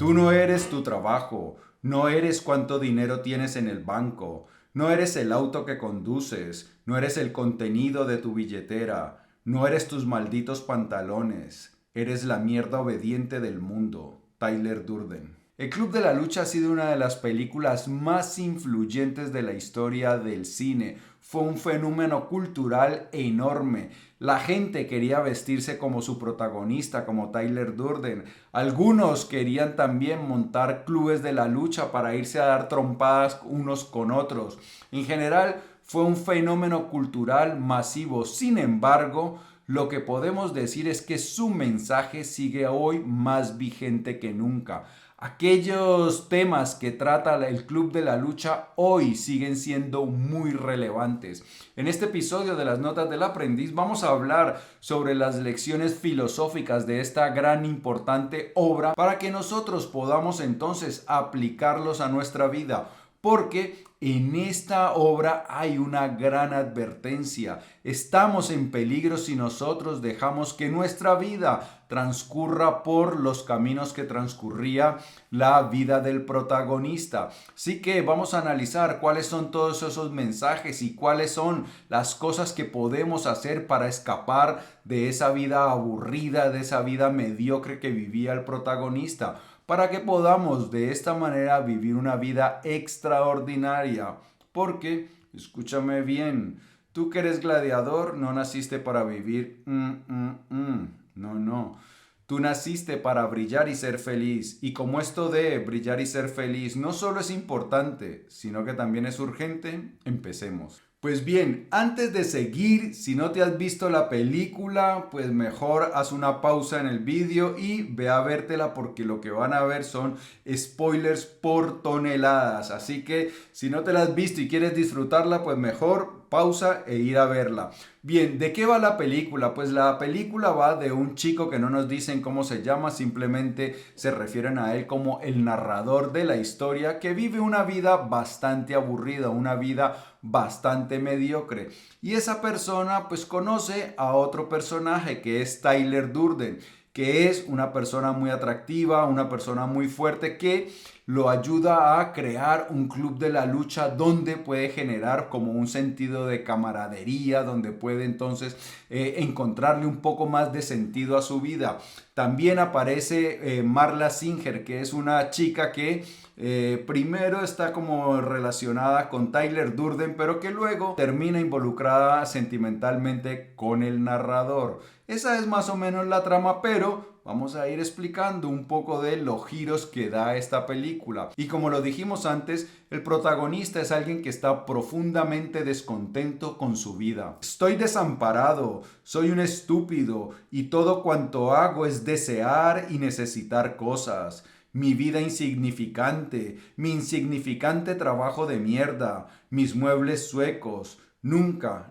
Tú no eres tu trabajo, no eres cuánto dinero tienes en el banco, no eres el auto que conduces, no eres el contenido de tu billetera, no eres tus malditos pantalones, eres la mierda obediente del mundo. Tyler Durden. El Club de la Lucha ha sido una de las películas más influyentes de la historia del cine. Fue un fenómeno cultural enorme. La gente quería vestirse como su protagonista, como Tyler Durden. Algunos querían también montar clubes de la lucha para irse a dar trompadas unos con otros. En general, fue un fenómeno cultural masivo. Sin embargo, lo que podemos decir es que su mensaje sigue hoy más vigente que nunca. Aquellos temas que trata el Club de la Lucha hoy siguen siendo muy relevantes. En este episodio de las Notas del Aprendiz vamos a hablar sobre las lecciones filosóficas de esta gran importante obra para que nosotros podamos entonces aplicarlos a nuestra vida. Porque en esta obra hay una gran advertencia. Estamos en peligro si nosotros dejamos que nuestra vida transcurra por los caminos que transcurría la vida del protagonista. Así que vamos a analizar cuáles son todos esos mensajes y cuáles son las cosas que podemos hacer para escapar de esa vida aburrida, de esa vida mediocre que vivía el protagonista, para que podamos de esta manera vivir una vida extraordinaria. Porque, escúchame bien, tú que eres gladiador no naciste para vivir. No, no. Tú naciste para brillar y ser feliz. Y como esto de brillar y ser feliz no solo es importante, sino que también es urgente, empecemos. Pues bien, antes de seguir, si no te has visto la película, pues mejor haz una pausa en el vídeo y ve a vértela porque lo que van a ver son spoilers por toneladas. Así que si no te la has visto y quieres disfrutarla, pues mejor pausa e ir a verla. Bien, ¿de qué va la película? Pues la película va de un chico que no nos dicen cómo se llama, simplemente se refieren a él como el narrador de la historia, que vive una vida bastante aburrida, una vida bastante mediocre. Y esa persona pues conoce a otro personaje que es Tyler Durden, que es una persona muy atractiva, una persona muy fuerte que lo ayuda a crear un club de la lucha donde puede generar como un sentido de camaradería, donde puede entonces encontrarle un poco más de sentido a su vida. También aparece Marla Singer, que es una chica que primero está como relacionada con Tyler Durden, pero que luego termina involucrada sentimentalmente con el narrador. Esa es más o menos la trama, pero vamos a ir explicando un poco de los giros que da esta película. Y como lo dijimos antes, el protagonista es alguien que está profundamente descontento con su vida. Estoy desamparado, soy un estúpido y todo cuanto hago es desear y necesitar cosas. Mi vida insignificante, mi insignificante trabajo de mierda, mis muebles suecos. Nunca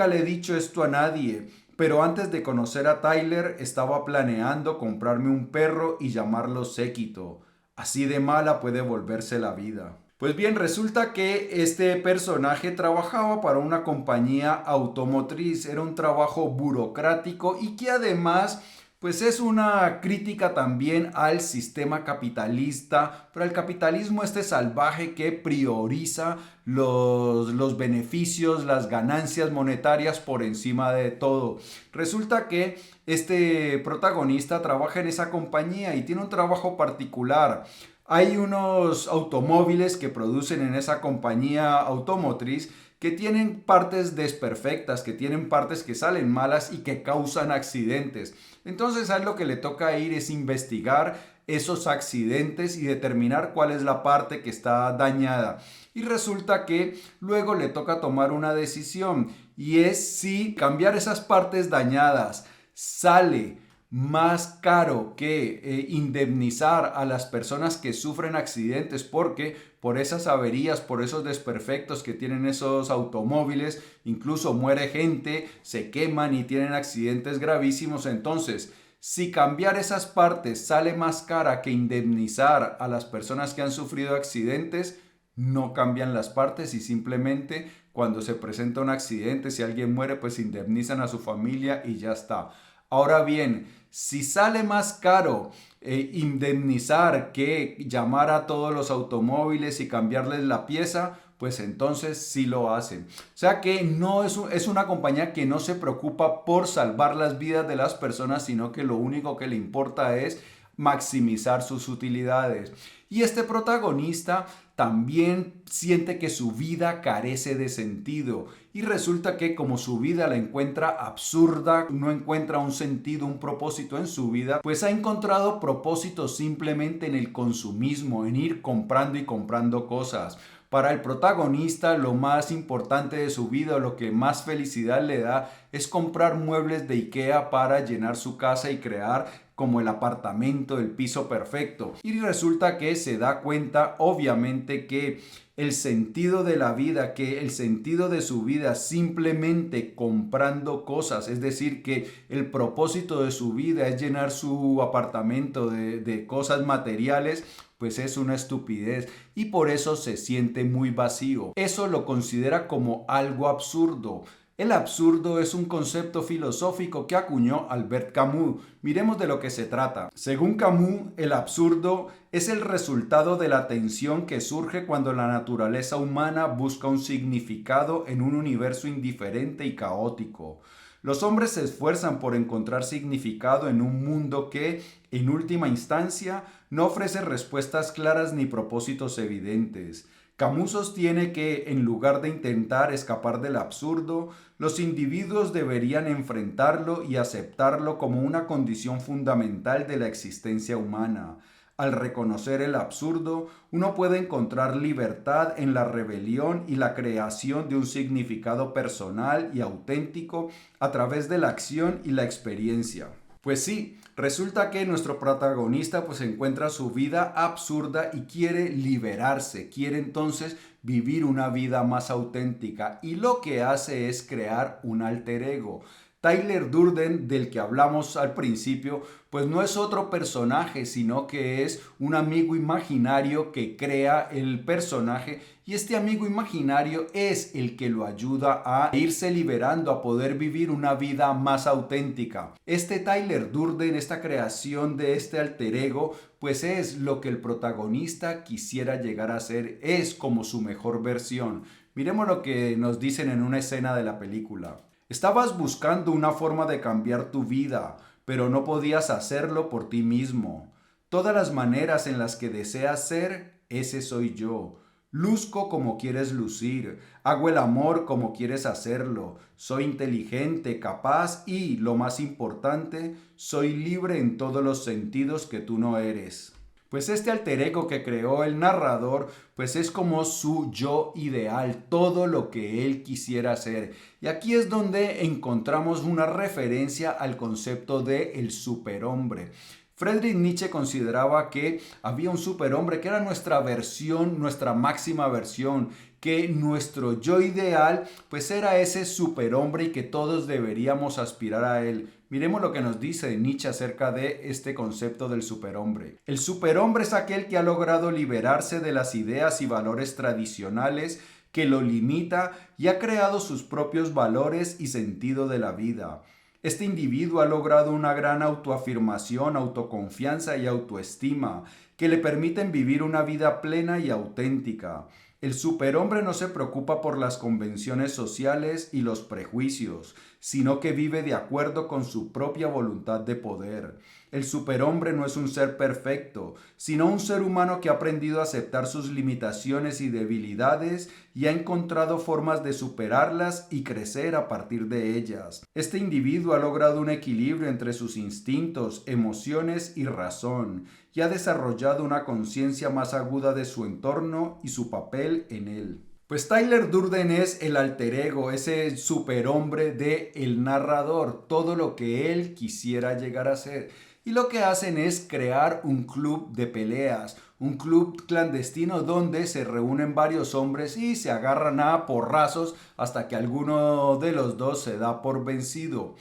le he dicho esto a nadie. Pero antes de conocer a Tyler, estaba planeando comprarme un perro y llamarlo Séquito. Así de mala puede volverse la vida. Pues bien, resulta que este personaje trabajaba para una compañía automotriz. Era un trabajo burocrático y que además pues es una crítica también al sistema capitalista, pero al capitalismo este salvaje que prioriza los beneficios, las ganancias monetarias por encima de todo. Resulta que este protagonista trabaja en esa compañía y tiene un trabajo particular. Hay unos automóviles que producen en esa compañía automotriz que tienen partes desperfectas, que tienen partes que salen malas y que causan accidentes. Entonces a él lo que le toca ir es investigar esos accidentes y determinar cuál es la parte que está dañada. Y resulta que luego le toca tomar una decisión y es si cambiar esas partes dañadas sale más caro que indemnizar a las personas que sufren accidentes, porque por esas averías, por esos desperfectos que tienen esos automóviles, incluso muere gente, se queman y tienen accidentes gravísimos. Entonces, si cambiar esas partes sale más cara que indemnizar a las personas que han sufrido accidentes, no cambian las partes y simplemente cuando se presenta un accidente, si alguien muere, pues indemnizan a su familia y ya está. Ahora bien, si sale más caro indemnizar que llamar a todos los automóviles y cambiarles la pieza, pues entonces sí lo hacen. O sea que no es una compañía que no se preocupa por salvar las vidas de las personas, sino que lo único que le importa es maximizar sus utilidades. Y este protagonista también siente que su vida carece de sentido y resulta que como su vida la encuentra absurda, no encuentra un sentido, un propósito en su vida, pues ha encontrado propósito simplemente en el consumismo, en ir comprando y comprando cosas. Para el protagonista, lo más importante de su vida, lo que más felicidad le da, es comprar muebles de IKEA para llenar su casa y crear como el apartamento, el piso perfecto. Y resulta que se da cuenta, obviamente, que el sentido de la vida, que el sentido de su vida simplemente comprando cosas, es decir, que el propósito de su vida es llenar su apartamento de cosas materiales, pues es una estupidez y por eso se siente muy vacío. Eso lo considera como algo absurdo. El absurdo es un concepto filosófico que acuñó Albert Camus. Miremos de lo que se trata. Según Camus, el absurdo es el resultado de la tensión que surge cuando la naturaleza humana busca un significado en un universo indiferente y caótico. Los hombres se esfuerzan por encontrar significado en un mundo que, en última instancia, no ofrece respuestas claras ni propósitos evidentes. Camus sostiene que, en lugar de intentar escapar del absurdo, los individuos deberían enfrentarlo y aceptarlo como una condición fundamental de la existencia humana. Al reconocer el absurdo, uno puede encontrar libertad en la rebelión y la creación de un significado personal y auténtico a través de la acción y la experiencia. Pues sí, resulta que nuestro protagonista pues encuentra su vida absurda y quiere liberarse, quiere entonces vivir una vida más auténtica y lo que hace es crear un alter ego. Tyler Durden, del que hablamos al principio, pues no es otro personaje, sino que es un amigo imaginario que crea el personaje y este amigo imaginario es el que lo ayuda a irse liberando, a poder vivir una vida más auténtica. Este Tyler Durden, esta creación de este alter ego, pues es lo que el protagonista quisiera llegar a ser, es como su mejor versión. Miremos lo que nos dicen en una escena de la película. Estabas buscando una forma de cambiar tu vida, pero no podías hacerlo por ti mismo. Todas las maneras en las que deseas ser, ese soy yo. Luzco como quieres lucir, hago el amor como quieres hacerlo, soy inteligente, capaz y, lo más importante, soy libre en todos los sentidos que tú no eres. Pues este alter ego que creó el narrador, pues es como su yo ideal, todo lo que él quisiera hacer. Y aquí es donde encontramos una referencia al concepto de el superhombre. Friedrich Nietzsche consideraba que había un superhombre que era nuestra versión, nuestra máxima versión, que nuestro yo ideal pues era ese superhombre y que todos deberíamos aspirar a él. Miremos lo que nos dice Nietzsche acerca de este concepto del superhombre. El superhombre es aquel que ha logrado liberarse de las ideas y valores tradicionales que lo limita y ha creado sus propios valores y sentido de la vida. Este individuo ha logrado una gran autoafirmación, autoconfianza y autoestima que le permiten vivir una vida plena y auténtica. El superhombre no se preocupa por las convenciones sociales y los prejuicios, sino que vive de acuerdo con su propia voluntad de poder. El superhombre no es un ser perfecto, sino un ser humano que ha aprendido a aceptar sus limitaciones y debilidades y ha encontrado formas de superarlas y crecer a partir de ellas. Este individuo ha logrado un equilibrio entre sus instintos, emociones y razón, y ha desarrollado una conciencia más aguda de su entorno y su papel en él. Pues Tyler Durden es el alter ego, ese superhombre de el narrador, todo lo que él quisiera llegar a ser. Y lo que hacen es crear un club de peleas, un club clandestino donde se reúnen varios hombres y se agarran a porrazos hasta que alguno de los dos se da por vencido.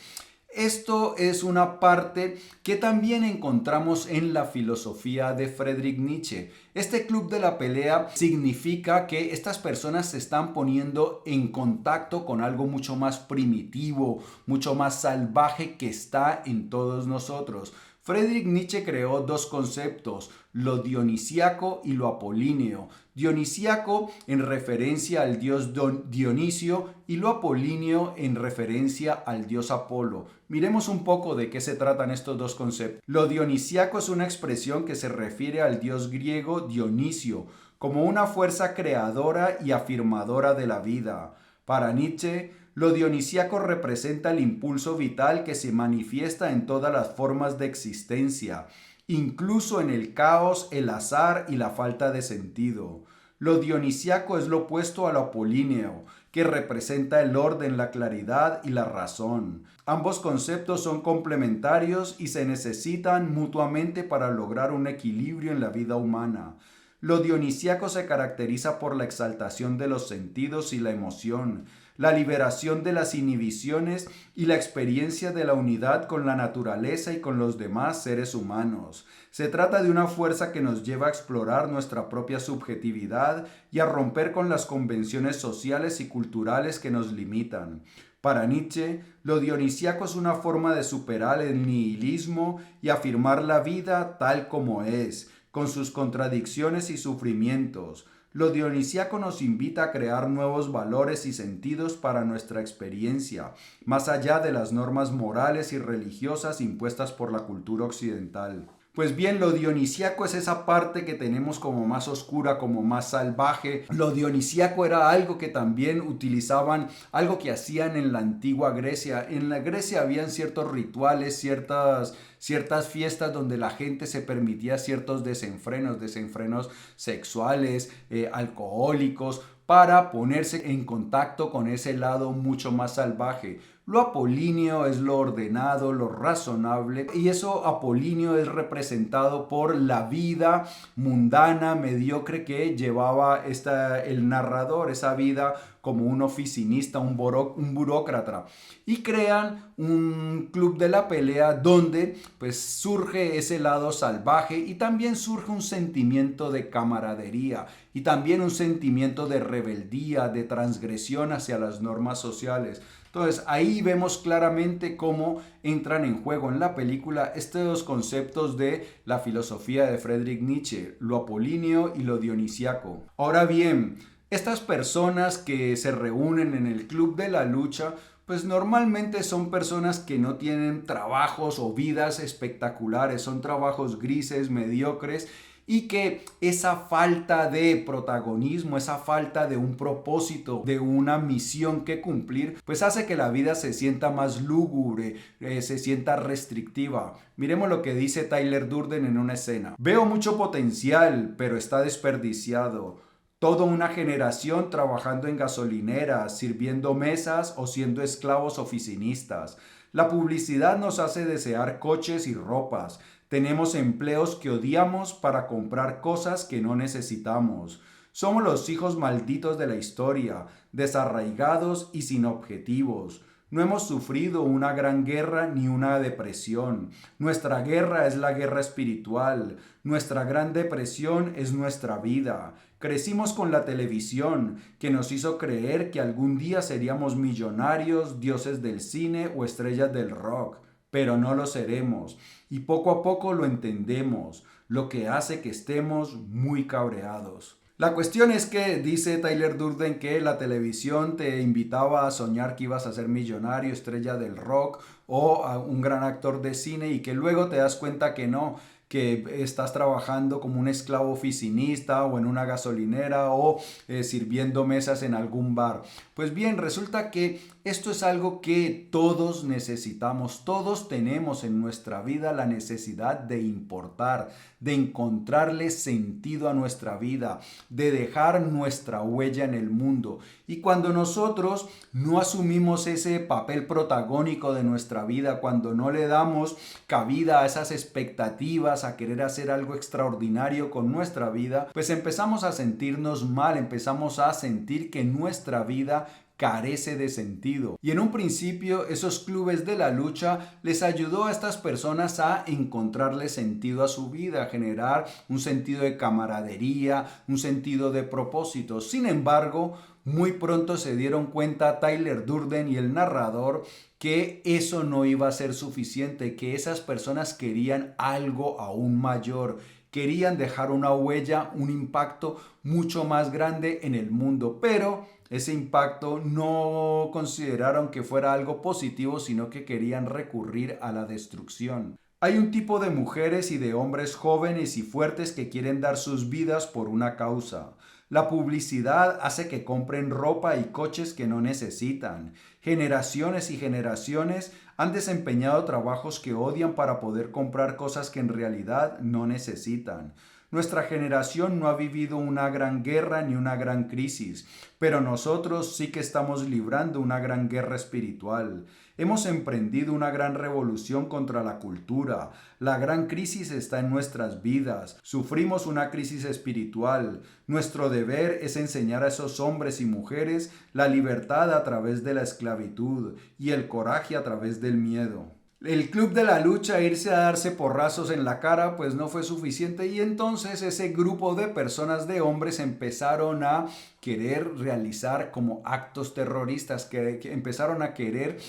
Esto es una parte que también encontramos en la filosofía de Friedrich Nietzsche. Este club de la pelea significa que estas personas se están poniendo en contacto con algo mucho más primitivo, mucho más salvaje que está en todos nosotros. Friedrich Nietzsche creó dos conceptos, lo dionisíaco y lo apolíneo. Dionisíaco en referencia al dios Dionisio y lo apolíneo en referencia al dios Apolo. Miremos un poco de qué se tratan estos dos conceptos. Lo dionisíaco es una expresión que se refiere al dios griego Dionisio como una fuerza creadora y afirmadora de la vida. Para Nietzsche, lo dionisíaco representa el impulso vital que se manifiesta en todas las formas de existencia, incluso en el caos, el azar y la falta de sentido. Lo dionisíaco es lo opuesto a lo apolíneo, que representa el orden, la claridad y la razón. Ambos conceptos son complementarios y se necesitan mutuamente para lograr un equilibrio en la vida humana. Lo dionisíaco se caracteriza por la exaltación de los sentidos y la emoción, la liberación de las inhibiciones y la experiencia de la unidad con la naturaleza y con los demás seres humanos. Se trata de una fuerza que nos lleva a explorar nuestra propia subjetividad y a romper con las convenciones sociales y culturales que nos limitan. Para Nietzsche, lo dionisíaco es una forma de superar el nihilismo y afirmar la vida tal como es, con sus contradicciones y sufrimientos. Lo dionisíaco nos invita a crear nuevos valores y sentidos para nuestra experiencia, más allá de las normas morales y religiosas impuestas por la cultura occidental. Pues bien, lo dionisíaco es esa parte que tenemos como más oscura, como más salvaje. Lo dionisíaco era algo que también utilizaban, algo que hacían en la antigua Grecia. En la Grecia habían ciertos rituales, ciertas fiestas donde la gente se permitía ciertos desenfrenos sexuales, alcohólicos, para ponerse en contacto con ese lado mucho más salvaje. Lo apolíneo es lo ordenado, lo razonable, y eso apolíneo es representado por la vida mundana, mediocre que llevaba el narrador, esa vida como un oficinista, un burócrata. Y crean un club de la pelea donde pues surge ese lado salvaje y también surge un sentimiento de camaradería y también un sentimiento de rebeldía, de transgresión hacia las normas sociales. Entonces ahí vemos claramente cómo entran en juego en la película estos dos conceptos de la filosofía de Friedrich Nietzsche, lo apolíneo y lo dionisíaco. Ahora bien, estas personas que se reúnen en el club de la lucha, pues normalmente son personas que no tienen trabajos o vidas espectaculares, son trabajos grises, mediocres, y que esa falta de protagonismo, esa falta de un propósito, de una misión que cumplir, pues hace que la vida se sienta más lúgubre, se sienta restrictiva. Miremos lo que dice Tyler Durden en una escena. Veo mucho potencial, pero está desperdiciado. Toda una generación trabajando en gasolineras, sirviendo mesas o siendo esclavos oficinistas. La publicidad nos hace desear coches y ropas. Tenemos empleos que odiamos para comprar cosas que no necesitamos. Somos los hijos malditos de la historia, desarraigados y sin objetivos. No hemos sufrido una gran guerra ni una depresión. Nuestra guerra es la guerra espiritual. Nuestra gran depresión es nuestra vida. Crecimos con la televisión, que nos hizo creer que algún día seríamos millonarios, dioses del cine o estrellas del rock, pero no lo seremos. Y poco a poco lo entendemos, lo que hace que estemos muy cabreados. La cuestión es que dice Tyler Durden que la televisión te invitaba a soñar que ibas a ser millonario, estrella del rock o a un gran actor de cine y que luego te das cuenta que no, que estás trabajando como un esclavo oficinista o en una gasolinera o sirviendo mesas en algún bar. Pues bien, resulta que esto es algo que todos necesitamos, todos tenemos en nuestra vida la necesidad de importar, de encontrarle sentido a nuestra vida, de dejar nuestra huella en el mundo. Y cuando nosotros no asumimos ese papel protagónico de nuestra vida, cuando no le damos cabida a esas expectativas, a querer hacer algo extraordinario con nuestra vida, pues empezamos a sentirnos mal, empezamos a sentir que nuestra vida carece de sentido. Y en un principio esos clubes de la lucha les ayudó a estas personas a encontrarle sentido a su vida, a generar un sentido de camaradería, un sentido de propósito. Sin embargo, muy pronto se dieron cuenta Tyler Durden y el narrador que eso no iba a ser suficiente, que esas personas querían algo aún mayor, querían dejar una huella, un impacto mucho más grande en el mundo, pero ese impacto no consideraron que fuera algo positivo, sino que querían recurrir a la destrucción. Hay un tipo de mujeres y de hombres jóvenes y fuertes que quieren dar sus vidas por una causa. La publicidad hace que compren ropa y coches que no necesitan. Generaciones y generaciones han desempeñado trabajos que odian para poder comprar cosas que en realidad no necesitan. Nuestra generación no ha vivido una gran guerra ni una gran crisis, pero nosotros sí que estamos librando una gran guerra espiritual. Hemos emprendido una gran revolución contra la cultura. La gran crisis está en nuestras vidas. Sufrimos una crisis espiritual. Nuestro deber es enseñar a esos hombres y mujeres la libertad a través de la esclavitud y el coraje a través del miedo. El club de la lucha, irse a darse porrazos en la cara, pues no fue suficiente y entonces ese grupo de personas, de hombres, empezaron a querer realizar como actos terroristas, que empezaron a querer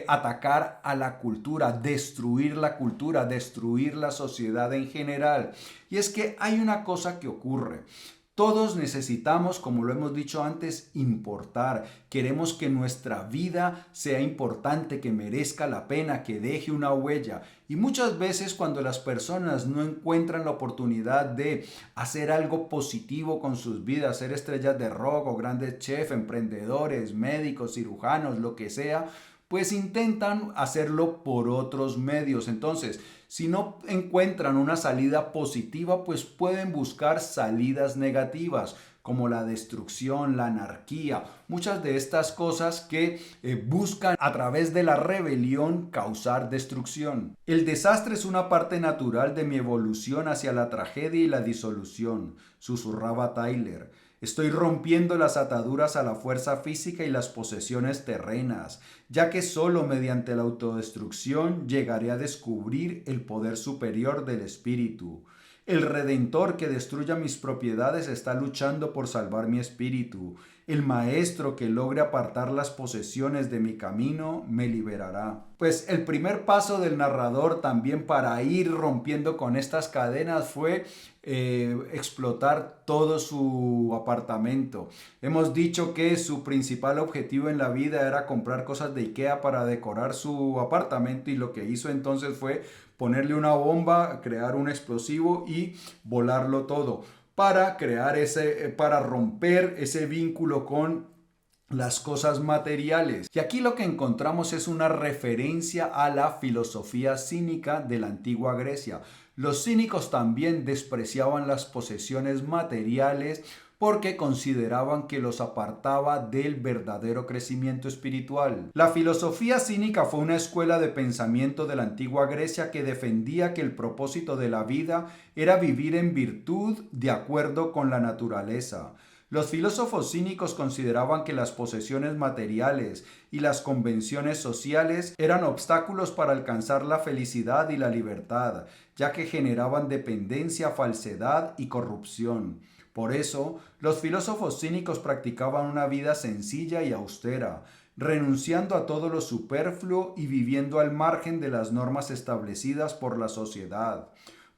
atacar a la cultura, destruir la sociedad en general. Y es que hay una cosa que ocurre. Todos necesitamos, como lo hemos dicho antes, importar. Queremos que nuestra vida sea importante, que merezca la pena, que deje una huella. Y muchas veces cuando las personas no encuentran la oportunidad de hacer algo positivo con sus vidas, ser estrellas de rock o grandes chefs, emprendedores, médicos, cirujanos, lo que sea, pues intentan hacerlo por otros medios. Entonces, si no encuentran una salida positiva, pues pueden buscar salidas negativas, como la destrucción, la anarquía, muchas de estas cosas que buscan a través de la rebelión causar destrucción. El desastre es una parte natural de mi evolución hacia la tragedia y la disolución, susurraba Tyler. Estoy rompiendo las ataduras a la fuerza física y las posesiones terrenas, ya que solo mediante la autodestrucción llegaré a descubrir el poder superior del espíritu. El Redentor que destruya mis propiedades está luchando por salvar mi espíritu. El Maestro que logre apartar las posesiones de mi camino me liberará. Pues el primer paso del narrador también para ir rompiendo con estas cadenas fue explotar todo su apartamento. Hemos dicho que su principal objetivo en la vida era comprar cosas de IKEA para decorar su apartamento y lo que hizo entonces fue ponerle una bomba, crear un explosivo y volarlo todo para para romper ese vínculo con las cosas materiales. Y aquí lo que encontramos es una referencia a la filosofía cínica de la antigua Grecia. Los cínicos también despreciaban las posesiones materiales porque consideraban que los apartaba del verdadero crecimiento espiritual. La filosofía cínica fue una escuela de pensamiento de la antigua Grecia que defendía que el propósito de la vida era vivir en virtud de acuerdo con la naturaleza. Los filósofos cínicos consideraban que las posesiones materiales y las convenciones sociales eran obstáculos para alcanzar la felicidad y la libertad, ya que generaban dependencia, falsedad y corrupción. Por eso, los filósofos cínicos practicaban una vida sencilla y austera, renunciando a todo lo superfluo y viviendo al margen de las normas establecidas por la sociedad.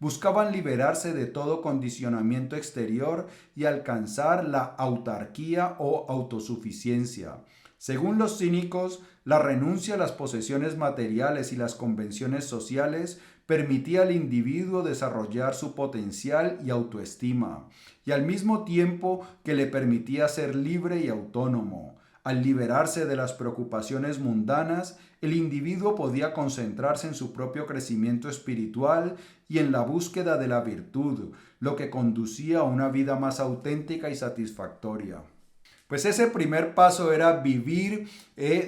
Buscaban liberarse de todo condicionamiento exterior y alcanzar la autarquía o autosuficiencia. Según los cínicos, la renuncia a las posesiones materiales y las convenciones sociales permitía al individuo desarrollar su potencial y autoestima, y al mismo tiempo que le permitía ser libre y autónomo. Al liberarse de las preocupaciones mundanas, el individuo podía concentrarse en su propio crecimiento espiritual y en la búsqueda de la virtud, lo que conducía a una vida más auténtica y satisfactoria. Pues ese primer paso era vivir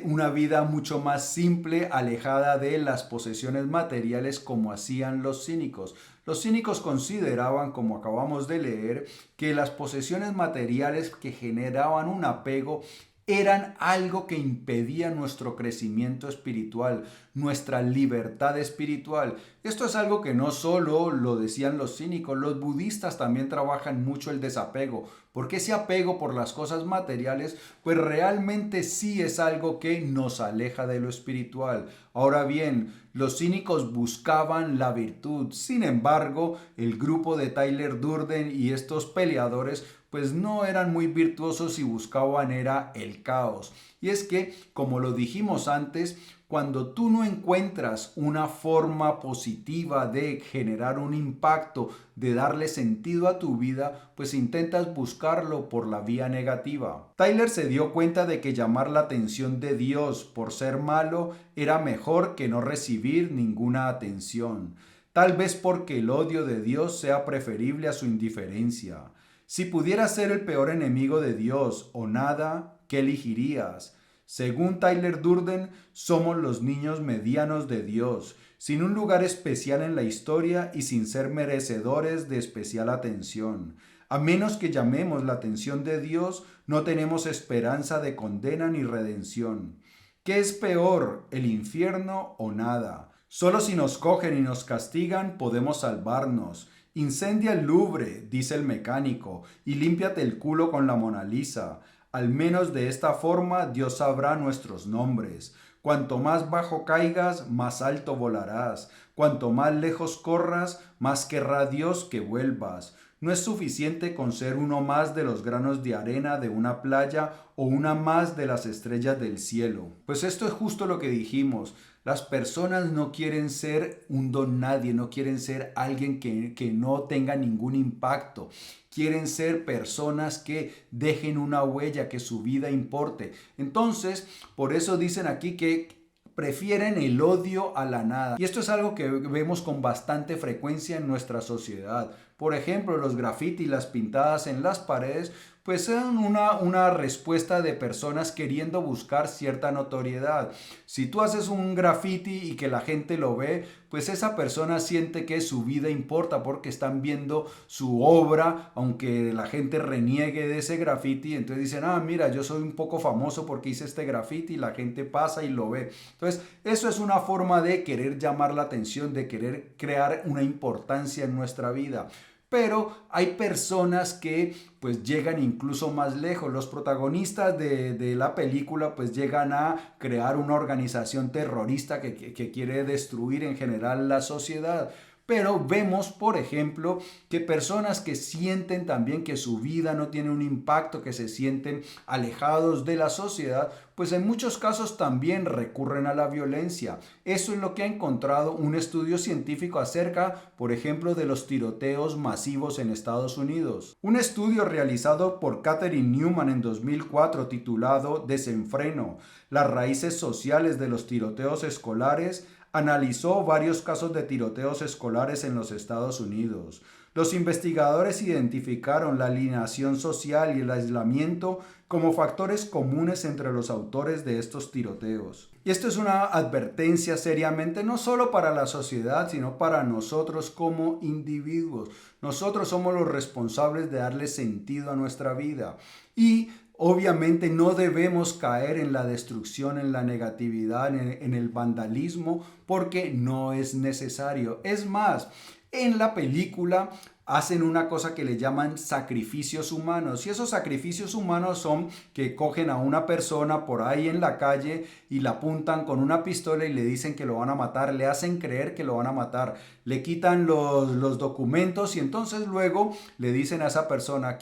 una vida mucho más simple, alejada de las posesiones materiales como hacían los cínicos. Los cínicos consideraban, como acabamos de leer, que las posesiones materiales que generaban un apego eran algo que impedía nuestro crecimiento espiritual, nuestra libertad espiritual. Esto es algo que no solo lo decían los cínicos, los budistas también trabajan mucho el desapego, porque ese apego por las cosas materiales, pues realmente sí es algo que nos aleja de lo espiritual. Ahora bien, los cínicos buscaban la virtud. Sin embargo, el grupo de Tyler Durden y estos peleadores pues no eran muy virtuosos y buscaban era el caos. Y es que, como lo dijimos antes, cuando tú no encuentras una forma positiva de generar un impacto, de darle sentido a tu vida, pues intentas buscarlo por la vía negativa. Tyler se dio cuenta de que llamar la atención de Dios por ser malo era mejor que no recibir ninguna atención. Tal vez porque el odio de Dios sea preferible a su indiferencia. Si pudieras ser el peor enemigo de Dios o nada, ¿qué elegirías? Según Tyler Durden, somos los niños medianos de Dios, sin un lugar especial en la historia y sin ser merecedores de especial atención. A menos que llamemos la atención de Dios, no tenemos esperanza de condena ni redención. ¿Qué es peor, el infierno o nada? Solo si nos cogen y nos castigan podemos salvarnos. Incendia el Louvre, dice el mecánico, y límpiate el culo con la Mona Lisa. Al menos de esta forma Dios sabrá nuestros nombres. Cuanto más bajo caigas, más alto volarás. Cuanto más lejos corras, más querrá Dios que vuelvas. No es suficiente con ser uno más de los granos de arena de una playa o una más de las estrellas del cielo. Pues esto es justo lo que dijimos. Las personas no quieren ser un don nadie, no quieren ser alguien que no tenga ningún impacto. Quieren ser personas que dejen una huella, que su vida importe. Entonces, por eso dicen aquí que prefieren el odio a la nada. Y esto es algo que vemos con bastante frecuencia en nuestra sociedad. Por ejemplo, los grafitis, las pintadas en las paredes, pues son una respuesta de personas queriendo buscar cierta notoriedad. Si tú haces un graffiti y que la gente lo ve, pues esa persona siente que su vida importa porque están viendo su obra, aunque la gente reniegue de ese graffiti. Entonces dicen, mira, yo soy un poco famoso porque hice este graffiti y la gente pasa y lo ve. Entonces, eso es una forma de querer llamar la atención, de querer crear una importancia en nuestra vida. Pero hay personas que pues llegan incluso más lejos. Los protagonistas de la película pues llegan a crear una organización terrorista que quiere destruir en general la sociedad. Pero vemos, por ejemplo, que personas que sienten también que su vida no tiene un impacto, que se sienten alejados de la sociedad, pues en muchos casos también recurren a la violencia. Eso es lo que ha encontrado un estudio científico acerca, por ejemplo, de los tiroteos masivos en Estados Unidos. Un estudio realizado por Catherine Newman en 2004 titulado Desenfreno, las raíces sociales de los tiroteos escolares, analizó varios casos de tiroteos escolares en los Estados Unidos. Los investigadores identificaron la alienación social y el aislamiento como factores comunes entre los autores de estos tiroteos. Y esto es una advertencia seriamente no solo para la sociedad, sino para nosotros como individuos. Nosotros somos los responsables de darle sentido a nuestra vida. Y obviamente no debemos caer en la destrucción, en la negatividad, en el vandalismo, porque no es necesario. Es más, en la película hacen una cosa que le llaman sacrificios humanos, y esos sacrificios humanos son que cogen a una persona por ahí en la calle y la apuntan con una pistola y le dicen que lo van a matar, le hacen creer que lo van a matar, le quitan los documentos y entonces luego le dicen a esa persona,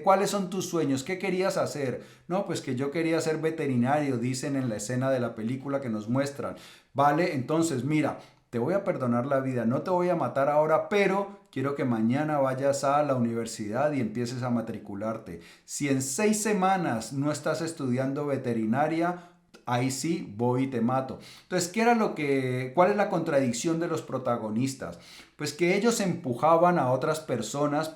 ¿cuáles son tus sueños? ¿Qué querías hacer? No, pues que yo quería ser veterinario, dicen en la escena de la película que nos muestran. Vale, entonces mira, te voy a perdonar la vida, no te voy a matar ahora, pero quiero que mañana vayas a la universidad y empieces a matricularte. Si en 6 semanas no estás estudiando veterinaria, ahí sí voy y te mato. Entonces, ¿cuál es la contradicción de los protagonistas? Pues que ellos empujaban a otras personas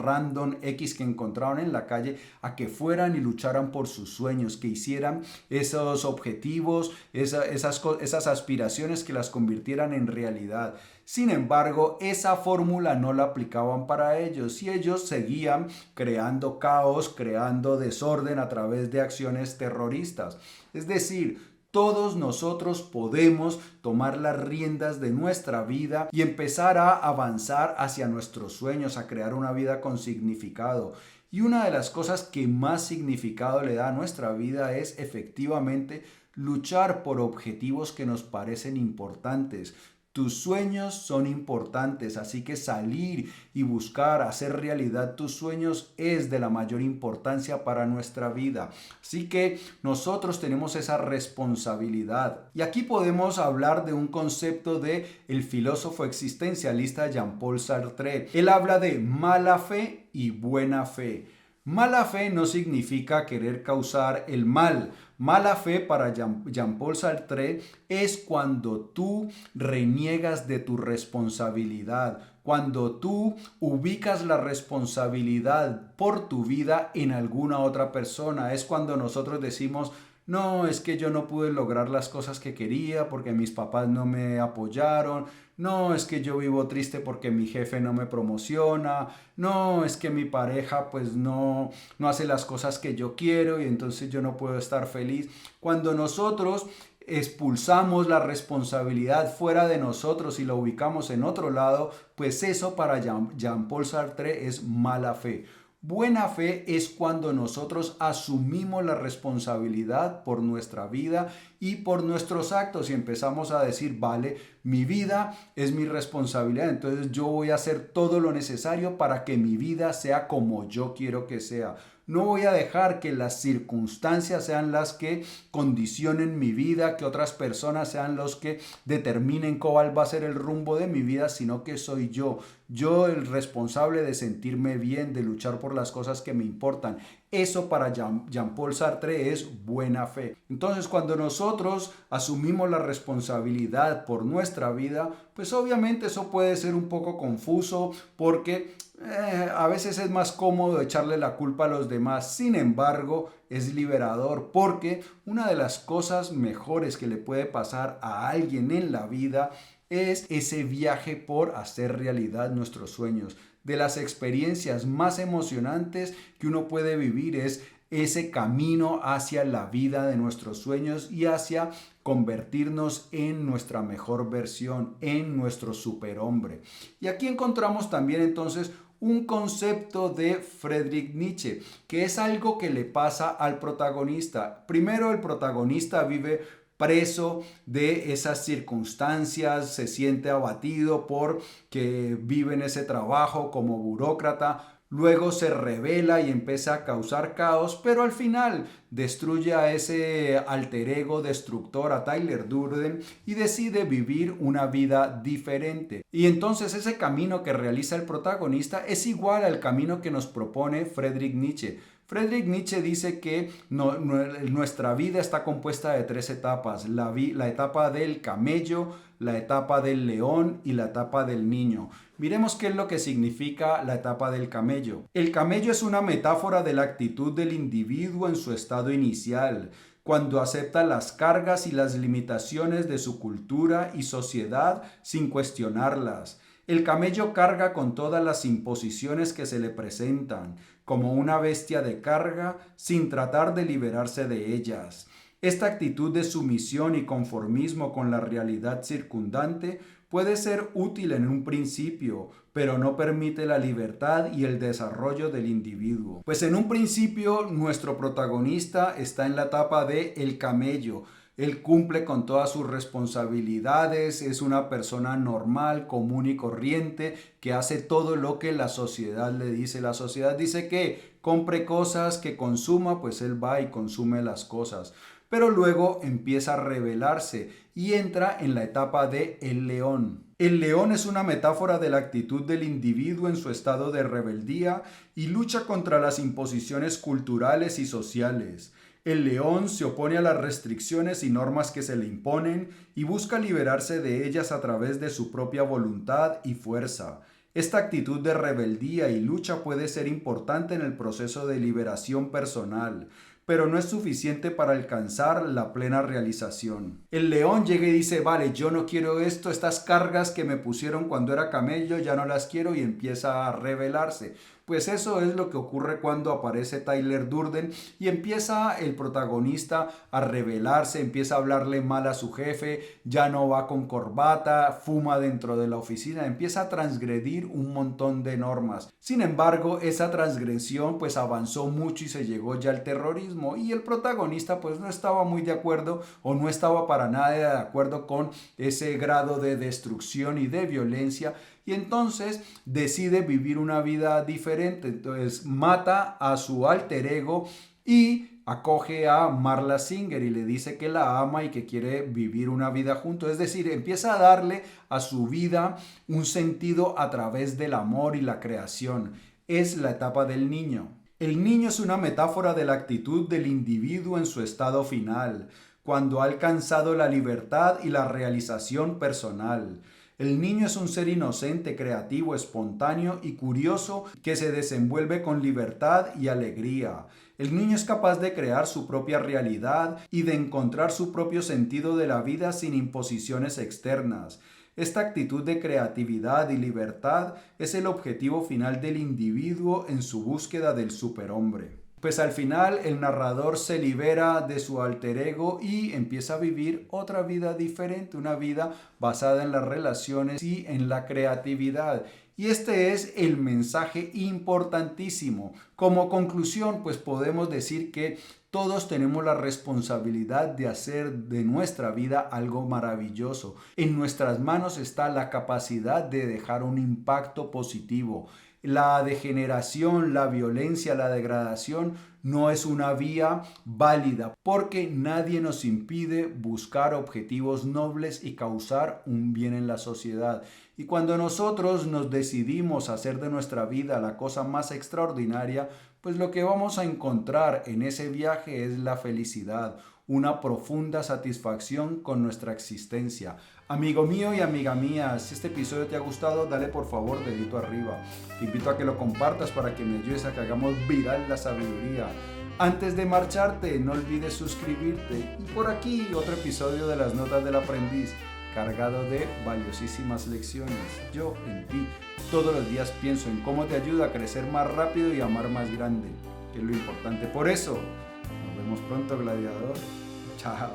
random X que encontraban en la calle, a que fueran y lucharan por sus sueños, que hicieran esos objetivos, esas aspiraciones, que las convirtieran en realidad. Sin embargo, esa fórmula no la aplicaban para ellos y ellos seguían creando caos, creando desorden a través de acciones terroristas. Es decir, todos nosotros podemos tomar las riendas de nuestra vida y empezar a avanzar hacia nuestros sueños, a crear una vida con significado. Y una de las cosas que más significado le da a nuestra vida es efectivamente luchar por objetivos que nos parecen importantes. Tus sueños son importantes, así que salir y buscar hacer realidad tus sueños es de la mayor importancia para nuestra vida. Así que nosotros tenemos esa responsabilidad. Y aquí podemos hablar de un concepto de el filósofo existencialista Jean-Paul Sartre. Él habla de mala fe y buena fe. Mala fe no significa querer causar el mal. Mala fe para Jean-Paul Sartre es cuando tú reniegas de tu responsabilidad, cuando tú ubicas la responsabilidad por tu vida en alguna otra persona. Es cuando nosotros decimos: no, es que yo no pude lograr las cosas que quería porque mis papás no me apoyaron. No, es que yo vivo triste porque mi jefe no me promociona. No, es que mi pareja pues no hace las cosas que yo quiero y entonces yo no puedo estar feliz. Cuando nosotros expulsamos la responsabilidad fuera de nosotros y la ubicamos en otro lado, pues eso para Jean-Paul Sartre es mala fe. Buena fe es cuando nosotros asumimos la responsabilidad por nuestra vida y por nuestros actos y empezamos a decir: vale, mi vida es mi responsabilidad, entonces yo voy a hacer todo lo necesario para que mi vida sea como yo quiero que sea. No voy a dejar que las circunstancias sean las que condicionen mi vida, que otras personas sean los que determinen cuál va a ser el rumbo de mi vida, sino que soy yo el responsable de sentirme bien, de luchar por las cosas que me importan. Eso para Jean-Paul Sartre es buena fe. Entonces, cuando nosotros asumimos la responsabilidad por nuestra vida, pues obviamente eso puede ser un poco confuso porque a veces es más cómodo echarle la culpa a los demás. Sin embargo, es liberador porque una de las cosas mejores que le puede pasar a alguien en la vida es ese viaje por hacer realidad nuestros sueños. De las experiencias más emocionantes que uno puede vivir es ese camino hacia la vida de nuestros sueños y hacia convertirnos en nuestra mejor versión, en nuestro superhombre. Y aquí encontramos también entonces un concepto de Friedrich Nietzsche, que es algo que le pasa al protagonista. Primero, el protagonista vive preso de esas circunstancias, se siente abatido por que vive en ese trabajo como burócrata. Luego se revela y empieza a causar caos, pero al final destruye a ese alter ego destructor, a Tyler Durden, y decide vivir una vida diferente. Y entonces ese camino que realiza el protagonista es igual al camino que nos propone Friedrich Nietzsche. Friedrich Nietzsche dice que nuestra vida está compuesta de 3 etapas: la etapa del camello, la etapa del león y la etapa del niño. Miremos qué es lo que significa la etapa del camello. El camello es una metáfora de la actitud del individuo en su estado inicial, cuando acepta las cargas y las limitaciones de su cultura y sociedad sin cuestionarlas. El camello carga con todas las imposiciones que se le presentan, como una bestia de carga, sin tratar de liberarse de ellas. Esta actitud de sumisión y conformismo con la realidad circundante puede ser útil en un principio, pero no permite la libertad y el desarrollo del individuo. Pues en un principio nuestro protagonista está en la etapa de el camello. Él cumple con todas sus responsabilidades, es una persona normal, común y corriente, que hace todo lo que la sociedad le dice. La sociedad dice que compre cosas, que consuma, pues él va y consume las cosas. Pero luego empieza a rebelarse y entra en la etapa de el león. El león es una metáfora de la actitud del individuo en su estado de rebeldía y lucha contra las imposiciones culturales y sociales. El león se opone a las restricciones y normas que se le imponen y busca liberarse de ellas a través de su propia voluntad y fuerza. Esta actitud de rebeldía y lucha puede ser importante en el proceso de liberación personal, pero no es suficiente para alcanzar la plena realización. El león llega y dice, vale, yo no quiero esto, estas cargas que me pusieron cuando era camello, ya no las quiero, y empieza a rebelarse. Pues eso es lo que ocurre cuando aparece Tyler Durden y empieza el protagonista a rebelarse, empieza a hablarle mal a su jefe, ya no va con corbata, fuma dentro de la oficina, empieza a transgredir un montón de normas. Sin embargo, esa transgresión pues avanzó mucho y se llegó ya al terrorismo, y el protagonista pues no estaba muy de acuerdo, o no estaba para nada de acuerdo con ese grado de destrucción y de violencia, y entonces decide vivir una vida diferente. Entonces mata a su alter ego y acoge a Marla Singer y le dice que la ama y que quiere vivir una vida juntos. Es decir, empieza a darle a su vida un sentido a través del amor y la creación. Es la etapa del niño. El niño es una metáfora de la actitud del individuo en su estado final, cuando ha alcanzado la libertad y la realización personal. El niño es un ser inocente, creativo, espontáneo y curioso que se desenvuelve con libertad y alegría. El niño es capaz de crear su propia realidad y de encontrar su propio sentido de la vida sin imposiciones externas. Esta actitud de creatividad y libertad es el objetivo final del individuo en su búsqueda del superhombre. Pues al final el narrador se libera de su alter ego y empieza a vivir otra vida diferente, una vida basada en las relaciones y en la creatividad. Y este es el mensaje importantísimo. Como conclusión, pues podemos decir que todos tenemos la responsabilidad de hacer de nuestra vida algo maravilloso. En nuestras manos está la capacidad de dejar un impacto positivo. La degeneración, la violencia, la degradación no es una vía válida, porque nadie nos impide buscar objetivos nobles y causar un bien en la sociedad. Y cuando nosotros nos decidimos hacer de nuestra vida la cosa más extraordinaria, pues lo que vamos a encontrar en ese viaje es la felicidad, una profunda satisfacción con nuestra existencia. Amigo mío y amiga mía, si este episodio te ha gustado, dale por favor dedito arriba. Te invito a que lo compartas para que me ayudes a que hagamos viral la sabiduría. Antes de marcharte, no olvides suscribirte. Y por aquí otro episodio de las Notas del Aprendiz, cargado de valiosísimas lecciones. Yo en ti. Todos los días pienso en cómo te ayuda a crecer más rápido y amar más grande, que es lo importante. Por eso, nos vemos pronto, gladiador. Chao.